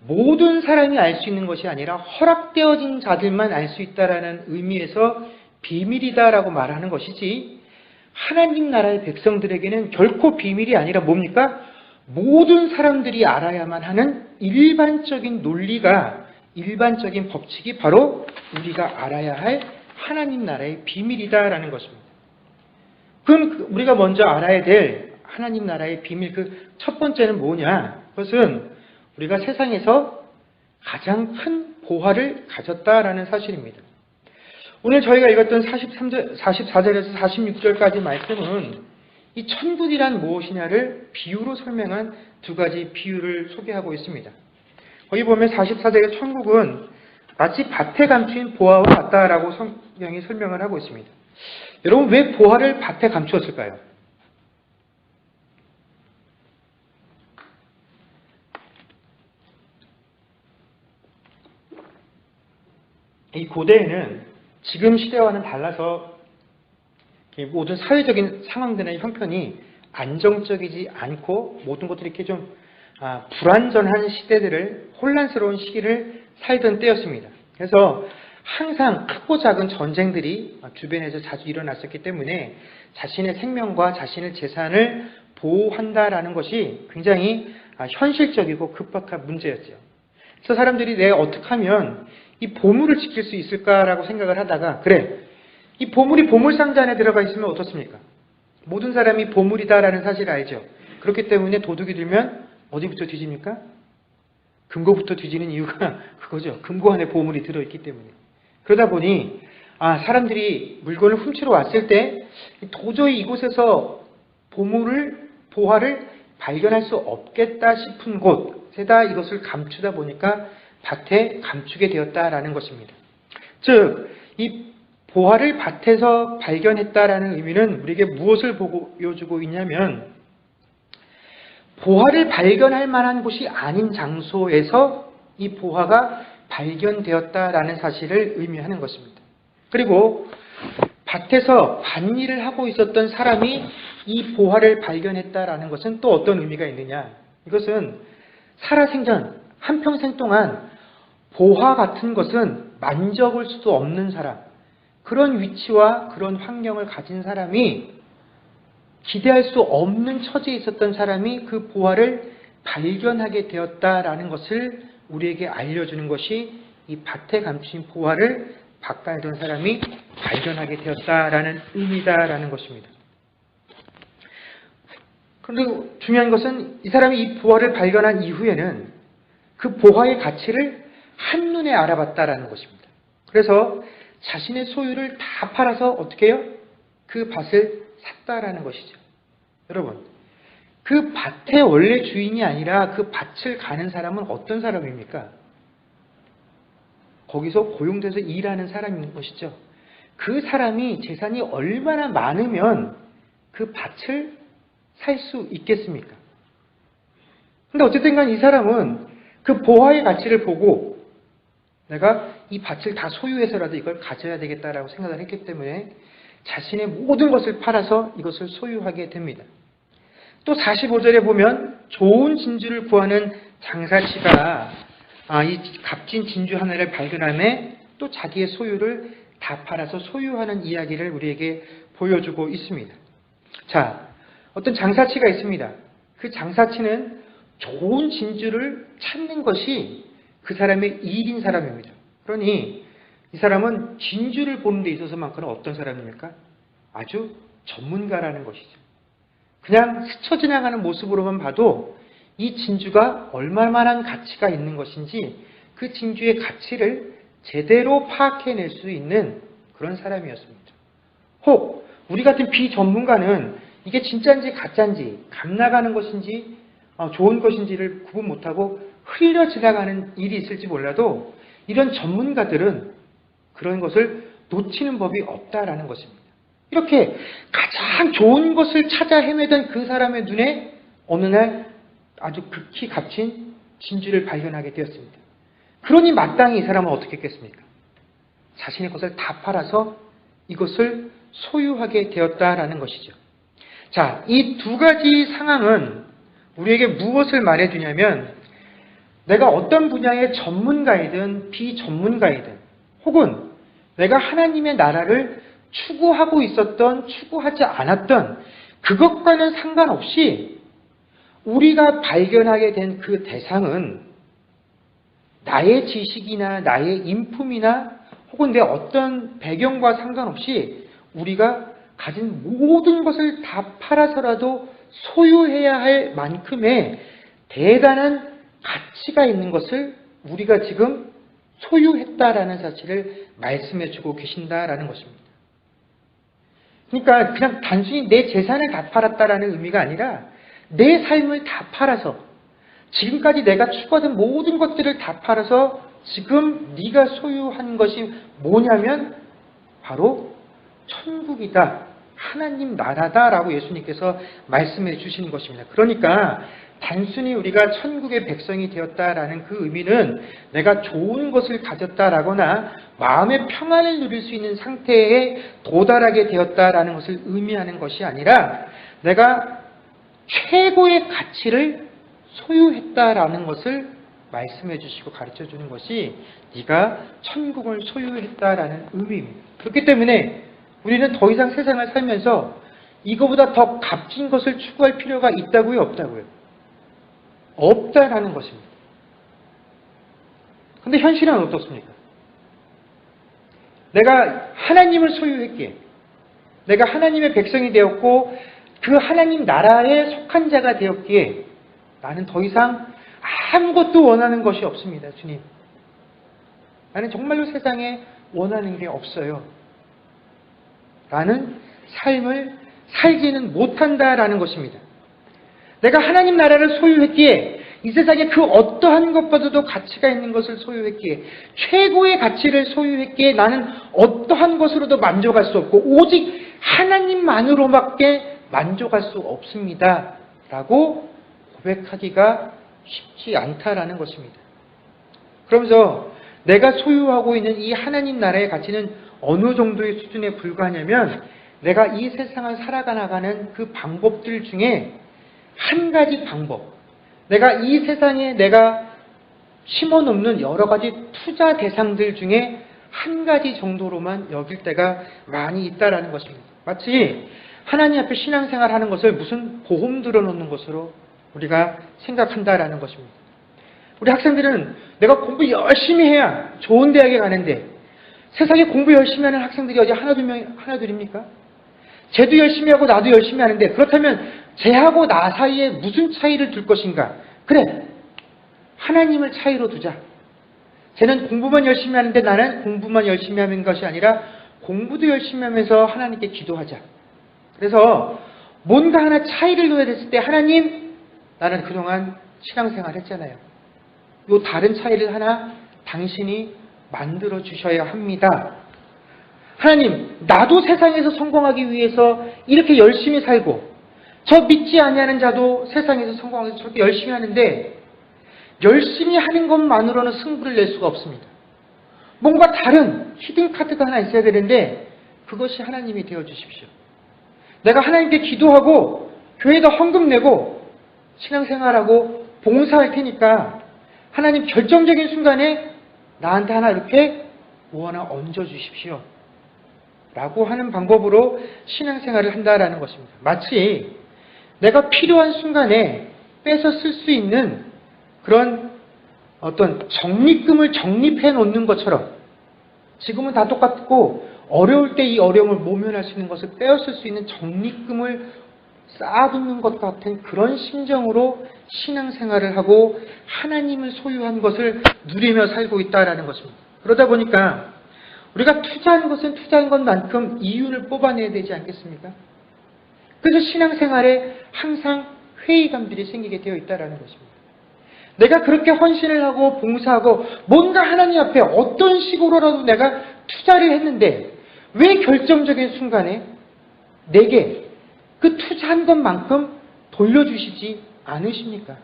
모든 사람이 알 수 있는 것이 아니라 허락되어진 자들만 알 수 있다라는 의미에서 비밀이다라고 말하는 것이지, 하나님 나라의 백성들에게는 결코 비밀이 아니라 뭡니까? 모든 사람들이 알아야만 하는 일반적인 논리가, 일반적인 법칙이 바로 우리가 알아야 할 하나님 나라의 비밀이다라는 것입니다. 그럼 우리가 먼저 알아야 될 하나님 나라의 비밀, 그 첫 번째는 뭐냐? 그것은 우리가 세상에서 가장 큰 보화를 가졌다라는 사실입니다. 오늘 저희가 읽었던 44절에서 46절까지 말씀은 이 천국이란 무엇이냐를 비유로 설명한 두 가지 비유를 소개하고 있습니다. 거기 보면 44절의 천국은 마치 밭에 감춘 보화와 같다라고 성경이 설명을 하고 있습니다. 여러분, 왜 보화를 밭에 감추었을까요? 이 고대에는 지금 시대와는 달라서 모든 사회적인 상황들의 형편이 안정적이지 않고 모든 것들이 이렇게 좀 불안전한 시대들을, 혼란스러운 시기를 살던 때였습니다. 그래서 항상 크고 작은 전쟁들이 주변에서 자주 일어났었기 때문에 자신의 생명과 자신의 재산을 보호한다라는 것이 굉장히 현실적이고 급박한 문제였죠. 그래서 사람들이 내가 어떻게 하면 이 보물을 지킬 수 있을까라고 생각을 하다가, 그래, 이 보물이 보물상자 안에 들어가 있으면 어떻습니까? 모든 사람이 보물이다라는 사실을 알죠. 그렇기 때문에 도둑이 들면 어디부터 뒤집니까? 금고부터 뒤지는 이유가 그거죠. 금고 안에 보물이 들어있기 때문에. 그러다 보니 사람들이 물건을 훔치러 왔을 때 도저히 이곳에서 보화를 발견할 수 없겠다 싶은 곳에다 이것을 감추다 보니까 밭에 감추게 되었다라는 것입니다. 즉, 이 보화를 밭에서 발견했다라는 의미는 우리에게 무엇을 보여주고 있냐면, 보화를 발견할 만한 곳이 아닌 장소에서 이 보화가 발견되었다라는 사실을 의미하는 것입니다. 그리고 밭에서 밭일을 하고 있었던 사람이 이 보화를 발견했다라는 것은 또 어떤 의미가 있느냐? 이것은 살아생전 한평생 동안 보화 같은 것은 만져볼 수도 없는 사람, 그런 위치와 그런 환경을 가진 사람이, 기대할 수 없는 처지에 있었던 사람이 그 보화를 발견하게 되었다라는 것을 우리에게 알려주는 것이 이 밭에 감춘 보화를 밭갈던 사람이 발견하게 되었다라는 의미다라는 것입니다. 그런데 중요한 것은 이 사람이 이 보화를 발견한 이후에는 그 보화의 가치를 한눈에 알아봤다라는 것입니다. 그래서 자신의 소유를 다 팔아서 어떻게 해요? 그 밭을 샀다라는 것이죠. 여러분, 그 밭의 원래 주인이 아니라 그 밭을 가는 사람은 어떤 사람입니까? 거기서 고용돼서 일하는 사람인 것이죠. 그 사람이 재산이 얼마나 많으면 그 밭을 살 수 있겠습니까? 근데 어쨌든 간 이 사람은 그 보화의 가치를 보고 내가 이 밭을 다 소유해서라도 이걸 가져야 되겠다라고 생각을 했기 때문에 자신의 모든 것을 팔아서 이것을 소유하게 됩니다. 또 45절에 보면 좋은 진주를 구하는 장사치가 이 값진 진주 하나를 발견함에 또 자기의 소유를 다 팔아서 소유하는 이야기를 우리에게 보여주고 있습니다. 자, 어떤 장사치가 있습니다. 그 장사치는 좋은 진주를 찾는 것이 그 사람의 일인 사람입니다. 그러니 이 사람은 진주를 보는 데 있어서만큼은 어떤 사람입니까? 아주 전문가라는 것이죠. 그냥 스쳐 지나가는 모습으로만 봐도 이 진주가 얼마만한 가치가 있는 것인지 그 진주의 가치를 제대로 파악해낼 수 있는 그런 사람이었습니다. 혹 우리 같은 비전문가는 이게 진짜인지 가짜인지 감 나가는 것인지 좋은 것인지를 구분 못하고 흘려 지나가는 일이 있을지 몰라도 이런 전문가들은 그런 것을 놓치는 법이 없다라는 것입니다. 이렇게 가장 좋은 것을 찾아 헤매던 그 사람의 눈에 어느 날 아주 극히 값진 진주를 발견하게 되었습니다. 그러니 마땅히 이 사람은 어떻게 했겠습니까? 자신의 것을 다 팔아서 이것을 소유하게 되었다라는 것이죠. 자, 이 두 가지 상황은 우리에게 무엇을 말해주냐면 내가 어떤 분야의 전문가이든 비전문가이든 혹은 내가 하나님의 나라를 추구하고 있었던 추구하지 않았던 그것과는 상관없이 우리가 발견하게 된 그 대상은 나의 지식이나 나의 인품이나 혹은 내 어떤 배경과 상관없이 우리가 가진 모든 것을 다 팔아서라도 소유해야 할 만큼의 대단한 가치가 있는 것을 우리가 지금 소유했다라는 사실을 말씀해 주고 계신다라는 것입니다. 그러니까 그냥 단순히 내 재산을 다 팔았다라는 의미가 아니라 내 삶을 다 팔아서 지금까지 내가 추구하던 모든 것들을 다 팔아서 지금 네가 소유한 것이 뭐냐면 바로 천국이다. 하나님 나라다라고 예수님께서 말씀해 주시는 것입니다. 그러니까 단순히 우리가 천국의 백성이 되었다라는 그 의미는 내가 좋은 것을 가졌다라거나 마음의 평안을 누릴 수 있는 상태에 도달하게 되었다라는 것을 의미하는 것이 아니라 내가 최고의 가치를 소유했다라는 것을 말씀해 주시고 가르쳐 주는 것이 네가 천국을 소유했다라는 의미입니다. 그렇기 때문에 우리는 더 이상 세상을 살면서 이거보다 더 값진 것을 추구할 필요가 있다고요? 없다고요? 없다라는 것입니다. 근데 현실은 어떻습니까? 내가 하나님을 소유했기에 내가 하나님의 백성이 되었고 그 하나님 나라에 속한 자가 되었기에 나는 더 이상 아무것도 원하는 것이 없습니다. 주님. 나는 정말로 세상에 원하는 게 없어요. 라는 삶을 살지는 못한다라는 것입니다. 내가 하나님 나라를 소유했기에 이 세상에 그 어떠한 것보다도 가치가 있는 것을 소유했기에 최고의 가치를 소유했기에 나는 어떠한 것으로도 만족할 수 없고 오직 하나님만으로밖에 만족할 수 없습니다. 라고 고백하기가 쉽지 않다라는 것입니다. 그러면서 내가 소유하고 있는 이 하나님 나라의 가치는 어느 정도의 수준에 불과하냐면 내가 이 세상을 살아가는 그 방법들 중에 한 가지 방법, 내가 이 세상에 내가 심어놓는 여러 가지 투자 대상들 중에 한 가지 정도로만 여길 때가 많이 있다라는 것입니다. 마치 하나님 앞에 신앙생활 하는 것을 무슨 보험 들어놓는 것으로 우리가 생각한다라는 것입니다. 우리 학생들은 내가 공부 열심히 해야 좋은 대학에 가는데 세상에 공부 열심히 하는 학생들이 어디 하나둘입니까? 쟤도 열심히 하고 나도 열심히 하는데 그렇다면 쟤하고 나 사이에 무슨 차이를 둘 것인가? 그래, 하나님을 차이로 두자. 쟤는 공부만 열심히 하는데 나는 공부만 열심히 하는 것이 아니라 공부도 열심히 하면서 하나님께 기도하자. 그래서 뭔가 하나 차이를 둬야 됐을 때 하나님, 나는 그동안 신앙생활 했잖아요. 요 다른 차이를 하나 당신이 만들어 주셔야 합니다. 하나님, 나도 세상에서 성공하기 위해서 이렇게 열심히 살고 저 믿지 아니하는 자도 세상에서 성공하기 위해서 저렇게 열심히 하는데 열심히 하는 것만으로는 승부를 낼 수가 없습니다. 뭔가 다른 히든카드가 하나 있어야 되는데 그것이 하나님이 되어 주십시오. 내가 하나님께 기도하고 교회에다 헌금 내고 신앙생활하고 봉사할 테니까 하나님 결정적인 순간에 나한테 하나 이렇게 뭐 하나 얹어 주십시오. 라고 하는 방법으로 신앙생활을 한다라는 것입니다. 마치 내가 필요한 순간에 빼서 쓸 수 있는 그런 어떤 적립금을 적립해 놓는 것처럼, 지금은 다 똑같고 어려울 때 이 어려움을 모면할 수 있는 것을 빼앗을 수 있는 적립금을 쌓아두는 것 같은 그런 심정으로 신앙생활을 하고 하나님을 소유한 것을 누리며 살고 있다라는 것입니다. 그러다 보니까 우리가 투자한 것은 투자한 것만큼 이윤을 뽑아내야 되지 않겠습니까? 그래서 신앙생활에 항상 회의감들이 생기게 되어 있다는 것입니다. 내가 그렇게 헌신을 하고 봉사하고 뭔가 하나님 앞에 어떤 식으로라도 내가 투자를 했는데 왜 결정적인 순간에 내게 그 투자한 것만큼 돌려주시지 않으십니까?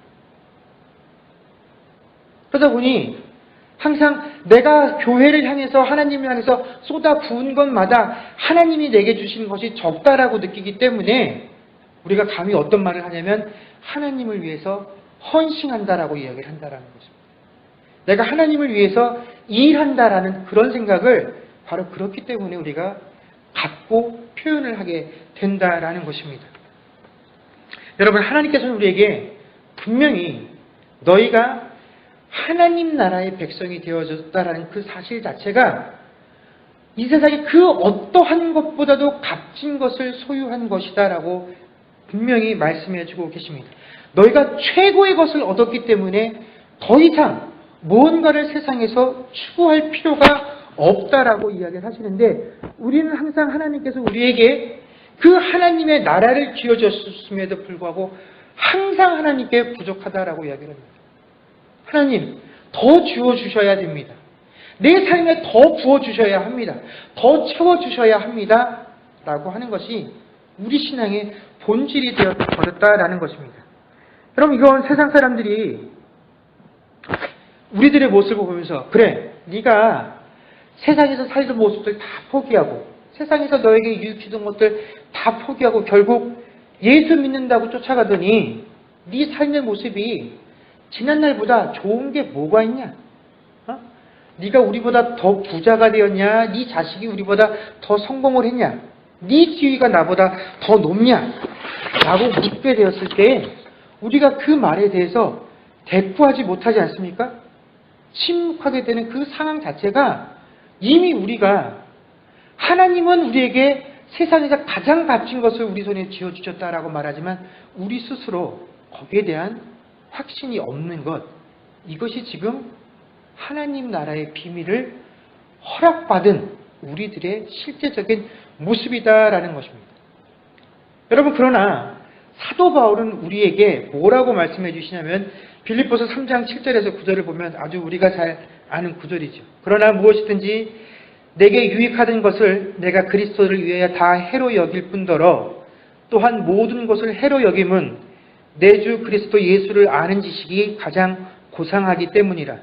그러다 보니 항상 내가 교회를 향해서 하나님을 향해서 쏟아 부은 것마다 하나님이 내게 주시는 것이 적다라고 느끼기 때문에 우리가 감히 어떤 말을 하냐면 하나님을 위해서 헌신한다라고 이야기를 한다라는 것입니다. 내가 하나님을 위해서 일한다라는 그런 생각을 바로 그렇기 때문에 우리가 갖고 표현을 하게 된다라는 것입니다. 여러분, 하나님께서는 우리에게 분명히 너희가 하나님 나라의 백성이 되어졌다라는 그 사실 자체가 이 세상에 그 어떠한 것보다도 값진 것을 소유한 것이다라고 분명히 말씀해 주고 계십니다. 너희가 최고의 것을 얻었기 때문에 더 이상 무언가를 세상에서 추구할 필요가 없다라고 이야기를 하시는데, 우리는 항상 하나님께서 우리에게 그 하나님의 나라를 쥐어줬음에도 불구하고 항상 하나님께 부족하다라고 이야기를 합니다. 하나님, 더 주어주셔야 됩니다. 내 삶에 더 부어주셔야 합니다. 더 채워주셔야 합니다. 라고 하는 것이 우리 신앙의 본질이 되어버렸다라는 것입니다. 여러분, 이건 세상 사람들이 우리들의 모습을 보면서 그래, 네가 세상에서 살던 모습들 다 포기하고 세상에서 너에게 유익주던 것들 다 포기하고 결국 예수 믿는다고 쫓아가더니 네 삶의 모습이 지난날보다 좋은 게 뭐가 있냐? 네가 우리보다 더 부자가 되었냐? 네 자식이 우리보다 더 성공을 했냐? 네 지위가 나보다 더 높냐? 라고 묻게 되었을 때 우리가 그 말에 대해서 대꾸하지 못하지 않습니까? 침묵하게 되는 그 상황 자체가 이미 우리가 하나님은 우리에게 세상에서 가장 값진 것을 우리 손에 쥐어주셨다라고 말하지만 우리 스스로 거기에 대한 확신이 없는 것, 이것이 지금 하나님 나라의 비밀을 허락받은 우리들의 실제적인 모습이다라는 것입니다. 여러분, 그러나 사도 바울은 우리에게 뭐라고 말씀해 주시냐면 빌립보서 3장 7절에서 9절을 보면 아주 우리가 잘 아는 구절이죠. 그러나 무엇이든지 내게 유익하던 것을 내가 그리스도를 위하여 다 해로 여길 뿐더러 또한 모든 것을 해로 여김은 내 주 그리스도 예수를 아는 지식이 가장 고상하기 때문이라.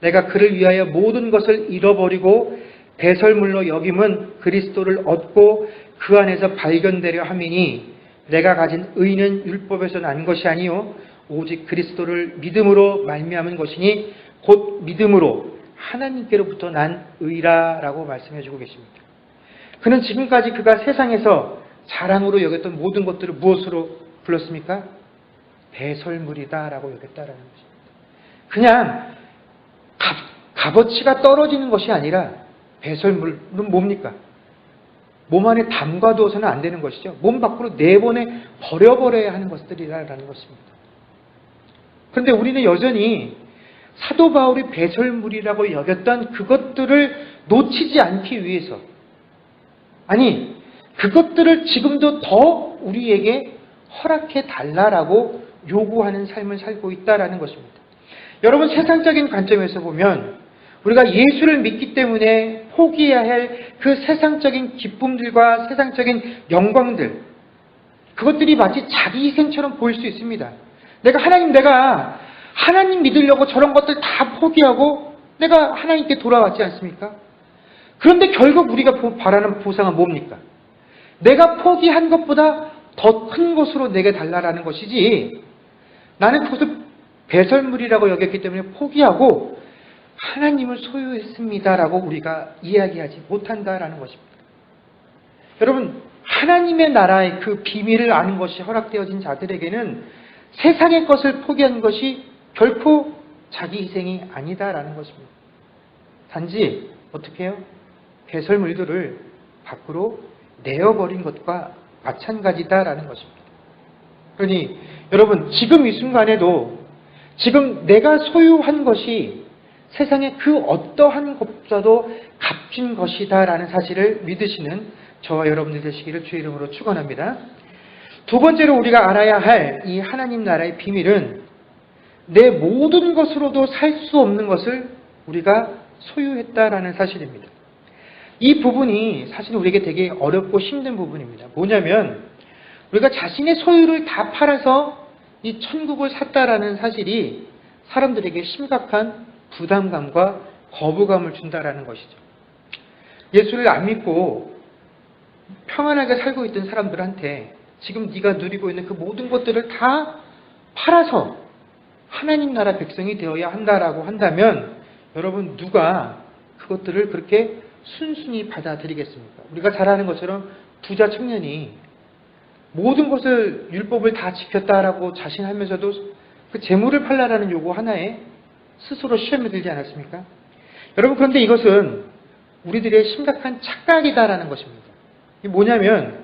내가 그를 위하여 모든 것을 잃어버리고 배설물로 여김은 그리스도를 얻고 그 안에서 발견되려 함이니 내가 가진 의는 율법에서 난 것이 아니요 오직 그리스도를 믿음으로 말미암은 것이니 곧 믿음으로 하나님께로부터 난 의라라고 말씀해 주고 계십니다. 그는 지금까지 그가 세상에서 자랑으로 여겼던 모든 것들을 무엇으로 불렀습니까? 배설물이다라고 여겼다라는 것입니다. 그냥 값어치가 떨어지는 것이 아니라 배설물은 뭡니까? 몸 안에 담가두어서는 안 되는 것이죠. 몸 밖으로 내보내 버려버려야 하는 것들이라는 것입니다. 그런데 우리는 여전히 사도 바울이 배설물이라고 여겼던 그것들을 놓치지 않기 위해서, 아니 그것들을 지금도 더 우리에게 허락해 달라라고 요구하는 삶을 살고 있다라는 것입니다. 여러분, 세상적인 관점에서 보면 우리가 예수를 믿기 때문에 포기해야 할 그 세상적인 기쁨들과 세상적인 영광들, 그것들이 마치 자기 희생처럼 보일 수 있습니다. 내가 하나님 믿으려고 저런 것들 다 포기하고 내가 하나님께 돌아왔지 않습니까? 그런데 결국 우리가 바라는 보상은 뭡니까? 내가 포기한 것보다 더 큰 것으로 내게 달라라는 것이지, 나는 그것을 배설물이라고 여겼기 때문에 포기하고 하나님을 소유했습니다라고 우리가 이야기하지 못한다라는 것입니다. 여러분, 하나님의 나라의 그 비밀을 아는 것이 허락되어진 자들에게는 세상의 것을 포기한 것이 결코 자기 희생이 아니다라는 것입니다. 단지 어떻게 해요? 배설물들을 밖으로 내어버린 것과 마찬가지다라는 것입니다. 그러니 여러분, 지금 이 순간에도 지금 내가 소유한 것이 세상의 그 어떠한 것보다도 값진 것이다라는 사실을 믿으시는 저와 여러분들 되시기를 주의 이름으로 축원합니다. 두 번째로 우리가 알아야 할 이 하나님 나라의 비밀은 내 모든 것으로도 살 수 없는 것을 우리가 소유했다라는 사실입니다. 이 부분이 사실 우리에게 되게 어렵고 힘든 부분입니다. 뭐냐면 우리가 자신의 소유를 다 팔아서 이 천국을 샀다라는 사실이 사람들에게 심각한 부담감과 거부감을 준다라는 것이죠. 예수를 안 믿고 평안하게 살고 있던 사람들한테 지금 네가 누리고 있는 그 모든 것들을 다 팔아서 하나님 나라 백성이 되어야 한다라고 한다면 여러분, 누가 그것들을 그렇게 순순히 받아들이겠습니까? 우리가 잘 아는 것처럼 부자 청년이 모든 것을 율법을 다 지켰다라고 자신하면서도 그 재물을 팔라라는 요구 하나에 스스로 시험에 들지 않았습니까? 여러분, 그런데 이것은 우리들의 심각한 착각이다라는 것입니다. 이게 뭐냐면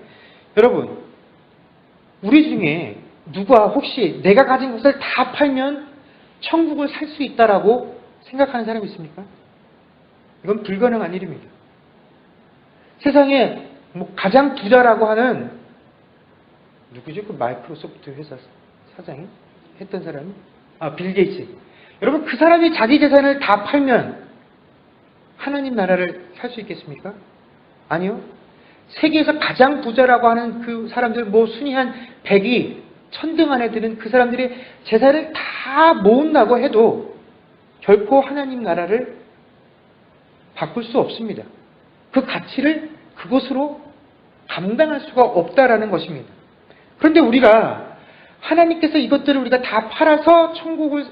여러분, 우리 중에 누가 혹시 내가 가진 것을 다 팔면 천국을 살 수 있다라고 생각하는 사람이 있습니까? 이건 불가능한 일입니다. 세상에 가장 부자라고 하는 누구죠? 그 마이크로소프트 회사 사장이 했던 사람이? 빌 게이츠. 여러분, 그 사람이 자기 재산을 다 팔면 하나님 나라를 살 수 있겠습니까? 아니요. 세계에서 가장 부자라고 하는 그 사람들, 순위 한 100위, 1000등 안에 드는 그 사람들의 재산을 다 모은다고 해도 결코 하나님 나라를 바꿀 수 없습니다. 그 가치를 그것으로 감당할 수가 없다라는 것입니다. 그런데 우리가 하나님께서 이것들을 우리가 다 팔아서 천국을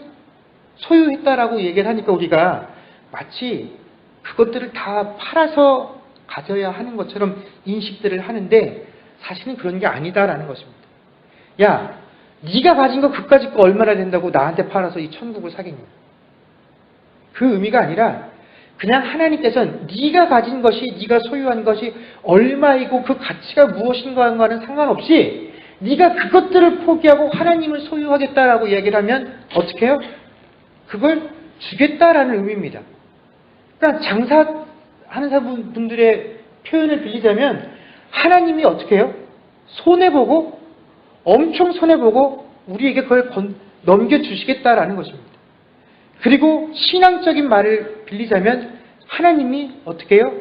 소유했다라고 얘기를 하니까 우리가 마치 그것들을 다 팔아서 가져야 하는 것처럼 인식들을 하는데 사실은 그런 게 아니다라는 것입니다. 야, 네가 가진 거 그까짓 거 얼마나 된다고 나한테 팔아서 이 천국을 사겠냐. 그 의미가 아니라 그냥 하나님께서는 네가 가진 것이, 네가 소유한 것이 얼마이고 그 가치가 무엇인가와는 상관없이 네가 그것들을 포기하고 하나님을 소유하겠다라고 이야기를 하면 어떻게 해요? 그걸 주겠다라는 의미입니다. 그러니까 장사하는 분들의 표현을 빌리자면 하나님이 어떻게 해요? 손해보고 엄청 손해보고 우리에게 그걸 넘겨주시겠다라는 것입니다. 그리고 신앙적인 말을 빌리자면 하나님이 어떻게 해요?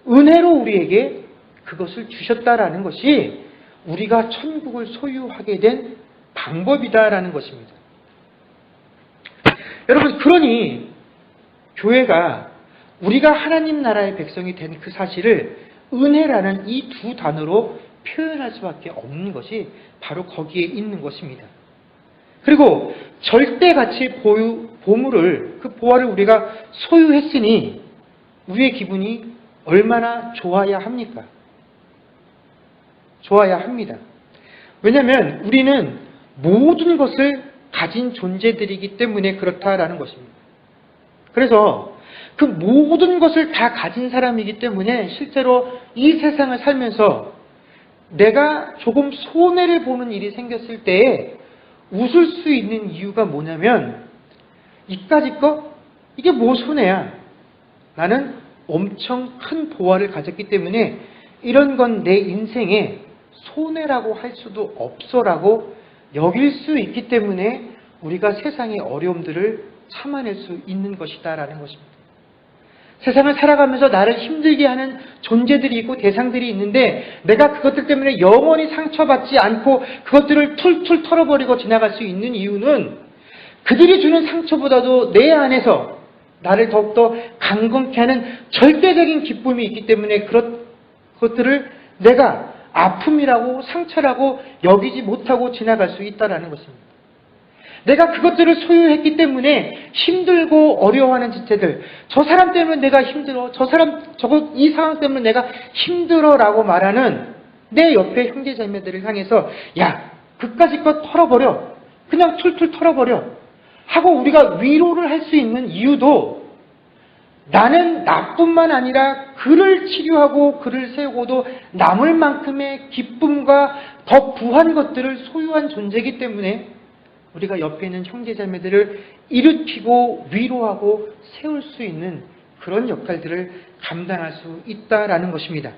은혜로 우리에게 그것을 주셨다라는 것이 우리가 천국을 소유하게 된 방법이다라는 것입니다. 여러분, 그러니 교회가 우리가 하나님 나라의 백성이 된 그 사실을 은혜라는 이 두 단어로 표현할 수밖에 없는 것이 바로 거기에 있는 것입니다. 그리고 절대가치 보물을, 그 보화를 우리가 소유했으니 우리의 기분이 얼마나 좋아야 합니까? 좋아야 합니다. 왜냐하면 우리는 모든 것을 가진 존재들이기 때문에 그렇다라는 것입니다. 그래서 그 모든 것을 다 가진 사람이기 때문에 실제로 이 세상을 살면서 내가 조금 손해를 보는 일이 생겼을 때에 웃을 수 있는 이유가 뭐냐면 이까짓 거? 이게 뭐 손해야? 나는 엄청 큰 보화를 가졌기 때문에 이런 건 내 인생에 손해라고 할 수도 없어라고 여길 수 있기 때문에 우리가 세상의 어려움들을 참아낼 수 있는 것이다라는 것입니다. 세상을 살아가면서 나를 힘들게 하는 존재들이 있고 대상들이 있는데 내가 그것들 때문에 영원히 상처받지 않고 그것들을 툴툴 털어버리고 지나갈 수 있는 이유는 그들이 주는 상처보다도 내 안에서 나를 더욱더 강건케 하는 절대적인 기쁨이 있기 때문에 그것들을 내가 아픔이라고 상처라고 여기지 못하고 지나갈 수 있다는 것입니다. 내가 그것들을 소유했기 때문에 힘들고 어려워하는 지체들, 저 사람 때문에 내가 힘들어, 이 상황 때문에 내가 힘들어 라고 말하는 내 옆에 형제 자매들을 향해서 야, 그까짓 것 털어버려. 그냥 툴툴 털어버려. 하고 우리가 위로를 할 수 있는 이유도 나는 나뿐만 아니라 그를 치료하고 그를 세우고도 남을 만큼의 기쁨과 더 부한 것들을 소유한 존재이기 때문에 우리가 옆에 있는 형제자매들을 일으키고 위로하고 세울 수 있는 그런 역할들을 감당할 수 있다라는 것입니다.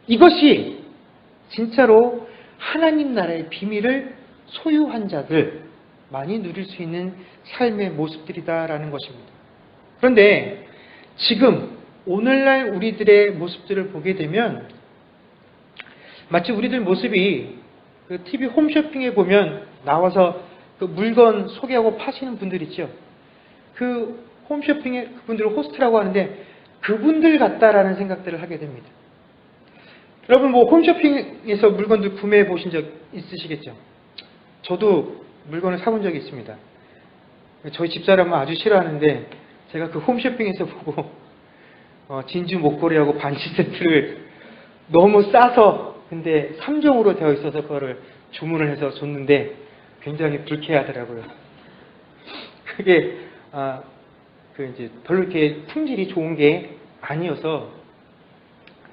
이것이 진짜로 하나님 나라의 비밀을 소유한 자들 많이 누릴 수 있는 삶의 모습들이다라는 것입니다. 그런데 지금 오늘날 우리들의 모습들을 보게 되면 마치 우리들 모습이 그 TV 홈쇼핑에 보면 나와서 그 물건 소개하고 파시는 분들 있죠. 그 홈쇼핑에 그분들을 호스트라고 하는데 그분들 같다라는 생각들을 하게 됩니다. 여러분 뭐 홈쇼핑에서 물건들 구매해 보신 적 있으시겠죠? 저도 물건을 사본 적이 있습니다. 저희 집사람은 아주 싫어하는데 제가 그 홈쇼핑에서 보고 진주 목걸이하고 반지 세트를 너무 싸서 근데 3종으로 되어 있어서 그거를 주문을 해서 줬는데 굉장히 불쾌하더라고요. 그게 이제 별로 이렇게 품질이 좋은 게 아니어서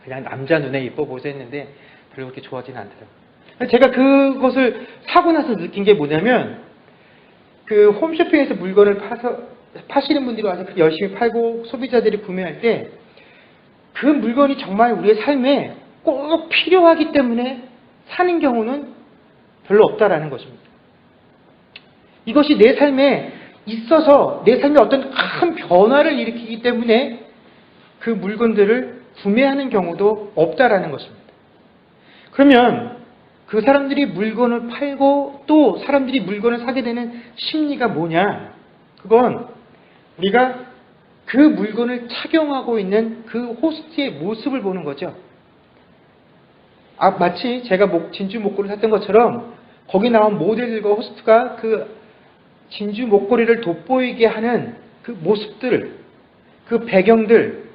그냥 남자 눈에 예뻐 보자 했는데 별로 그렇게 좋아하지는 않더라고요. 제가 그것을 사고 나서 느낀 게 뭐냐면 그 홈쇼핑에서 물건을 파시는 분들이 와서 열심히 팔고 소비자들이 구매할 때 그 물건이 정말 우리의 삶에 꼭 필요하기 때문에 사는 경우는 별로 없다라는 것입니다. 이것이 내 삶에 있어서 내 삶에 어떤 큰 변화를 일으키기 때문에 그 물건들을 구매하는 경우도 없다라는 것입니다. 그러면 그 사람들이 물건을 팔고 또 사람들이 물건을 사게 되는 심리가 뭐냐? 그건 우리가 그 물건을 착용하고 있는 그 호스트의 모습을 보는 거죠. 마치 제가 진주 목걸이를 샀던 것처럼 거기 나온 모델들과 호스트가 그 진주 목걸이를 돋보이게 하는 그 모습들, 그 배경들,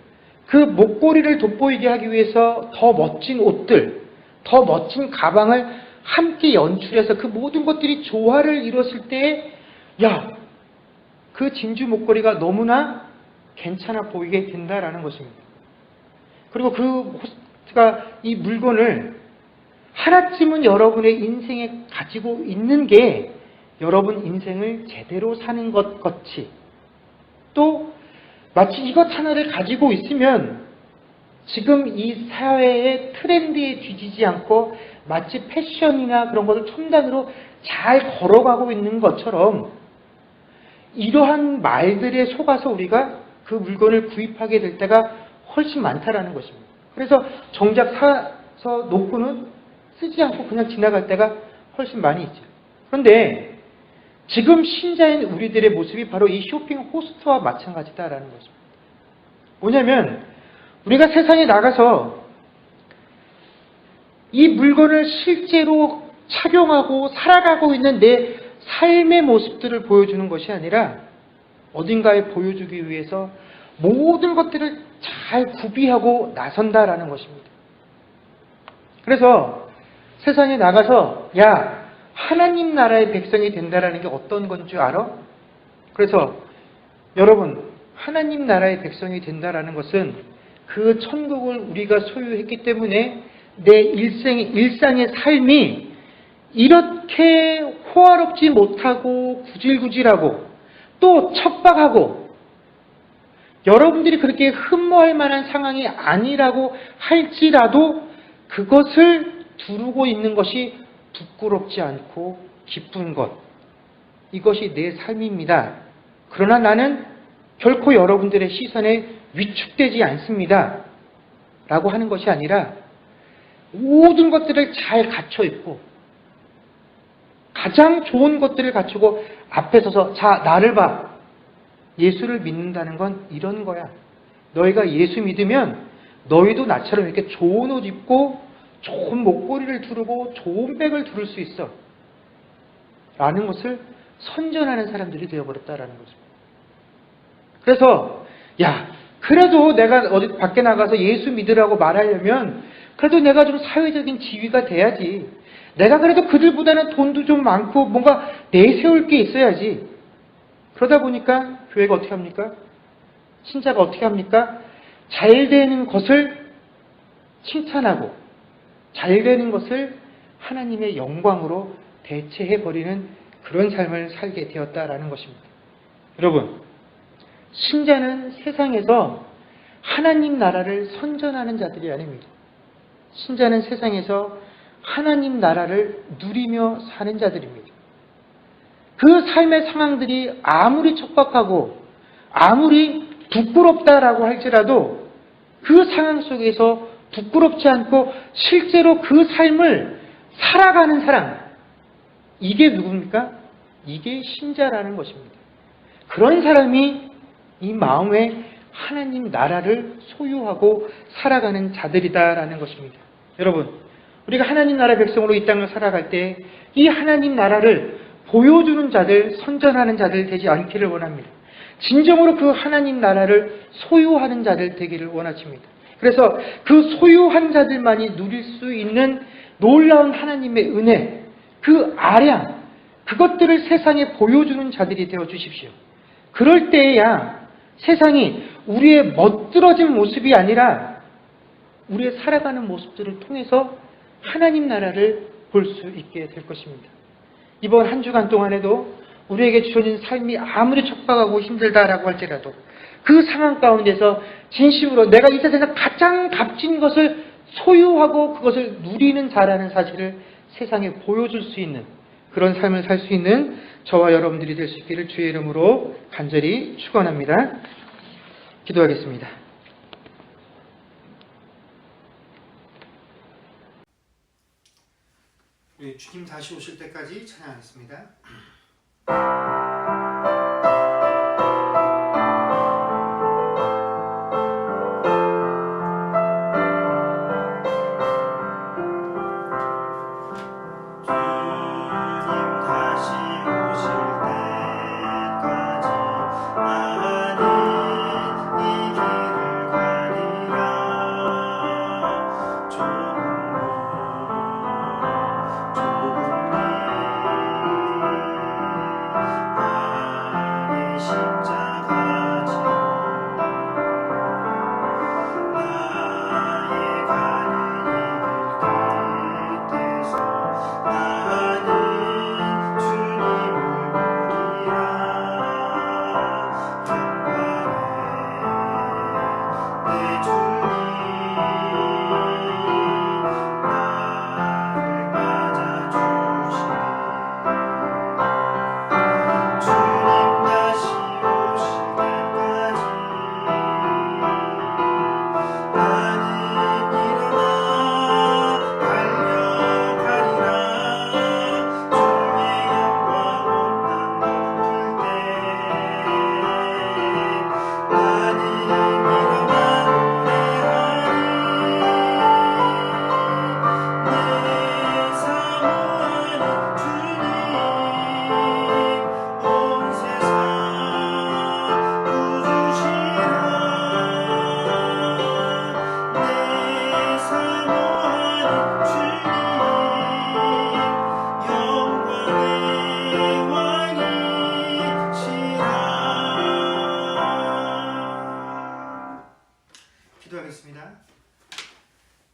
그 목걸이를 돋보이게 하기 위해서 더 멋진 옷들, 더 멋진 가방을 함께 연출해서 그 모든 것들이 조화를 이뤘을 때, 야, 그 진주 목걸이가 너무나 괜찮아 보이게 된다라는 것입니다. 그리고 그 호스트가 이 물건을 하나쯤은 여러분의 인생에 가지고 있는 게 여러분 인생을 제대로 사는 것 같이 또 마치 이것 하나를 가지고 있으면 지금 이 사회의 트렌드에 뒤지지 않고 마치 패션이나 그런 것을 첨단으로 잘 걸어가고 있는 것처럼 이러한 말들에 속아서 우리가 그 물건을 구입하게 될 때가 훨씬 많다라는 것입니다. 그래서 정작 사서 놓고는 쓰지 않고 그냥 지나갈 때가 훨씬 많이 있죠. 그런데 지금 신자인 우리들의 모습이 바로 이 쇼핑 호스트와 마찬가지다라는 것입니다. 뭐냐면 우리가 세상에 나가서 이 물건을 실제로 착용하고 살아가고 있는 내 삶의 모습들을 보여주는 것이 아니라 어딘가에 보여주기 위해서 모든 것들을 잘 구비하고 나선다라는 것입니다. 그래서 세상에 나가서 야, 하나님 나라의 백성이 된다라는 게 어떤 건 줄 알아? 그래서 여러분, 하나님 나라의 백성이 된다라는 것은 그 천국을 우리가 소유했기 때문에 내 일상의 삶이 이렇게 호화롭지 못하고 구질구질하고 또 척박하고 여러분들이 그렇게 흠모할 만한 상황이 아니라고 할지라도 그것을 두르고 있는 것이 부끄럽지 않고 기쁜 것. 이것이 내 삶입니다. 그러나 나는 결코 여러분들의 시선에 위축되지 않습니다. 라고 하는 것이 아니라 모든 것들을 잘 갖춰 있고 가장 좋은 것들을 갖추고 앞에 서서 자, 나를 봐. 예수를 믿는다는 건 이런 거야. 너희가 예수 믿으면 너희도 나처럼 이렇게 좋은 옷 입고 좋은 목걸이를 두르고 좋은 백을 두를 수 있어. 라는 것을 선전하는 사람들이 되어버렸다라는 거죠. 그래서 그래도 내가 어디 밖에 나가서 예수 믿으라고 말하려면 그래도 내가 좀 사회적인 지위가 돼야지. 내가 그래도 그들보다는 돈도 좀 많고 뭔가 내세울 게 있어야지. 그러다 보니까 교회가 어떻게 합니까? 신자가 어떻게 합니까? 잘 되는 것을 칭찬하고 잘 되는 것을 하나님의 영광으로 대체해버리는 그런 삶을 살게 되었다라는 것입니다. 여러분, 신자는 세상에서 하나님 나라를 선전하는 자들이 아닙니다. 신자는 세상에서 하나님 나라를 누리며 사는 자들입니다. 그 삶의 상황들이 아무리 척박하고 아무리 부끄럽다라고 할지라도 그 상황 속에서 부끄럽지 않고 실제로 그 삶을 살아가는 사람, 이게 누굽니까? 이게 신자라는 것입니다. 그런 사람이 이 마음에 하나님 나라를 소유하고 살아가는 자들이다라는 것입니다. 여러분, 우리가 하나님 나라 백성으로 이 땅을 살아갈 때 이 하나님 나라를 보여주는 자들, 선전하는 자들 되지 않기를 원합니다. 진정으로 그 하나님 나라를 소유하는 자들 되기를 원하십니다. 그래서 그 소유한 자들만이 누릴 수 있는 놀라운 하나님의 은혜, 그 아량, 그것들을 세상에 보여주는 자들이 되어 주십시오. 그럴 때에야 세상이 우리의 멋들어진 모습이 아니라 우리의 살아가는 모습들을 통해서 하나님 나라를 볼 수 있게 될 것입니다. 이번 한 주간 동안에도 우리에게 주어진 삶이 아무리 척박하고 힘들다라고 할지라도 그 상황 가운데서 진심으로 내가 이 세상에서 가장 값진 것을 소유하고 그것을 누리는 자라는 사실을 세상에 보여줄 수 있는 그런 삶을 살 수 있는 저와 여러분들이 될 수 있기를 주의 이름으로 간절히 축원합니다. 기도하겠습니다. 우리 주님 다시 오실 때까지 찬양하겠습니다. 기도하겠습니다.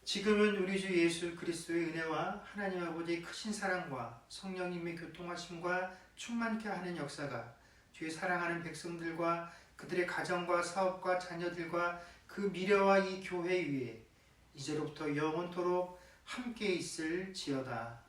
지금은 우리 주 예수 그리스도의 은혜와 하나님 아버지의 크신 사랑과 성령님의 교통하심과 충만케 하는 역사가 주의 사랑하는 백성들과 그들의 가정과 사업과 자녀들과 그 미래와 이 교회 위에 이제로부터 영원토록 함께 있을지어다.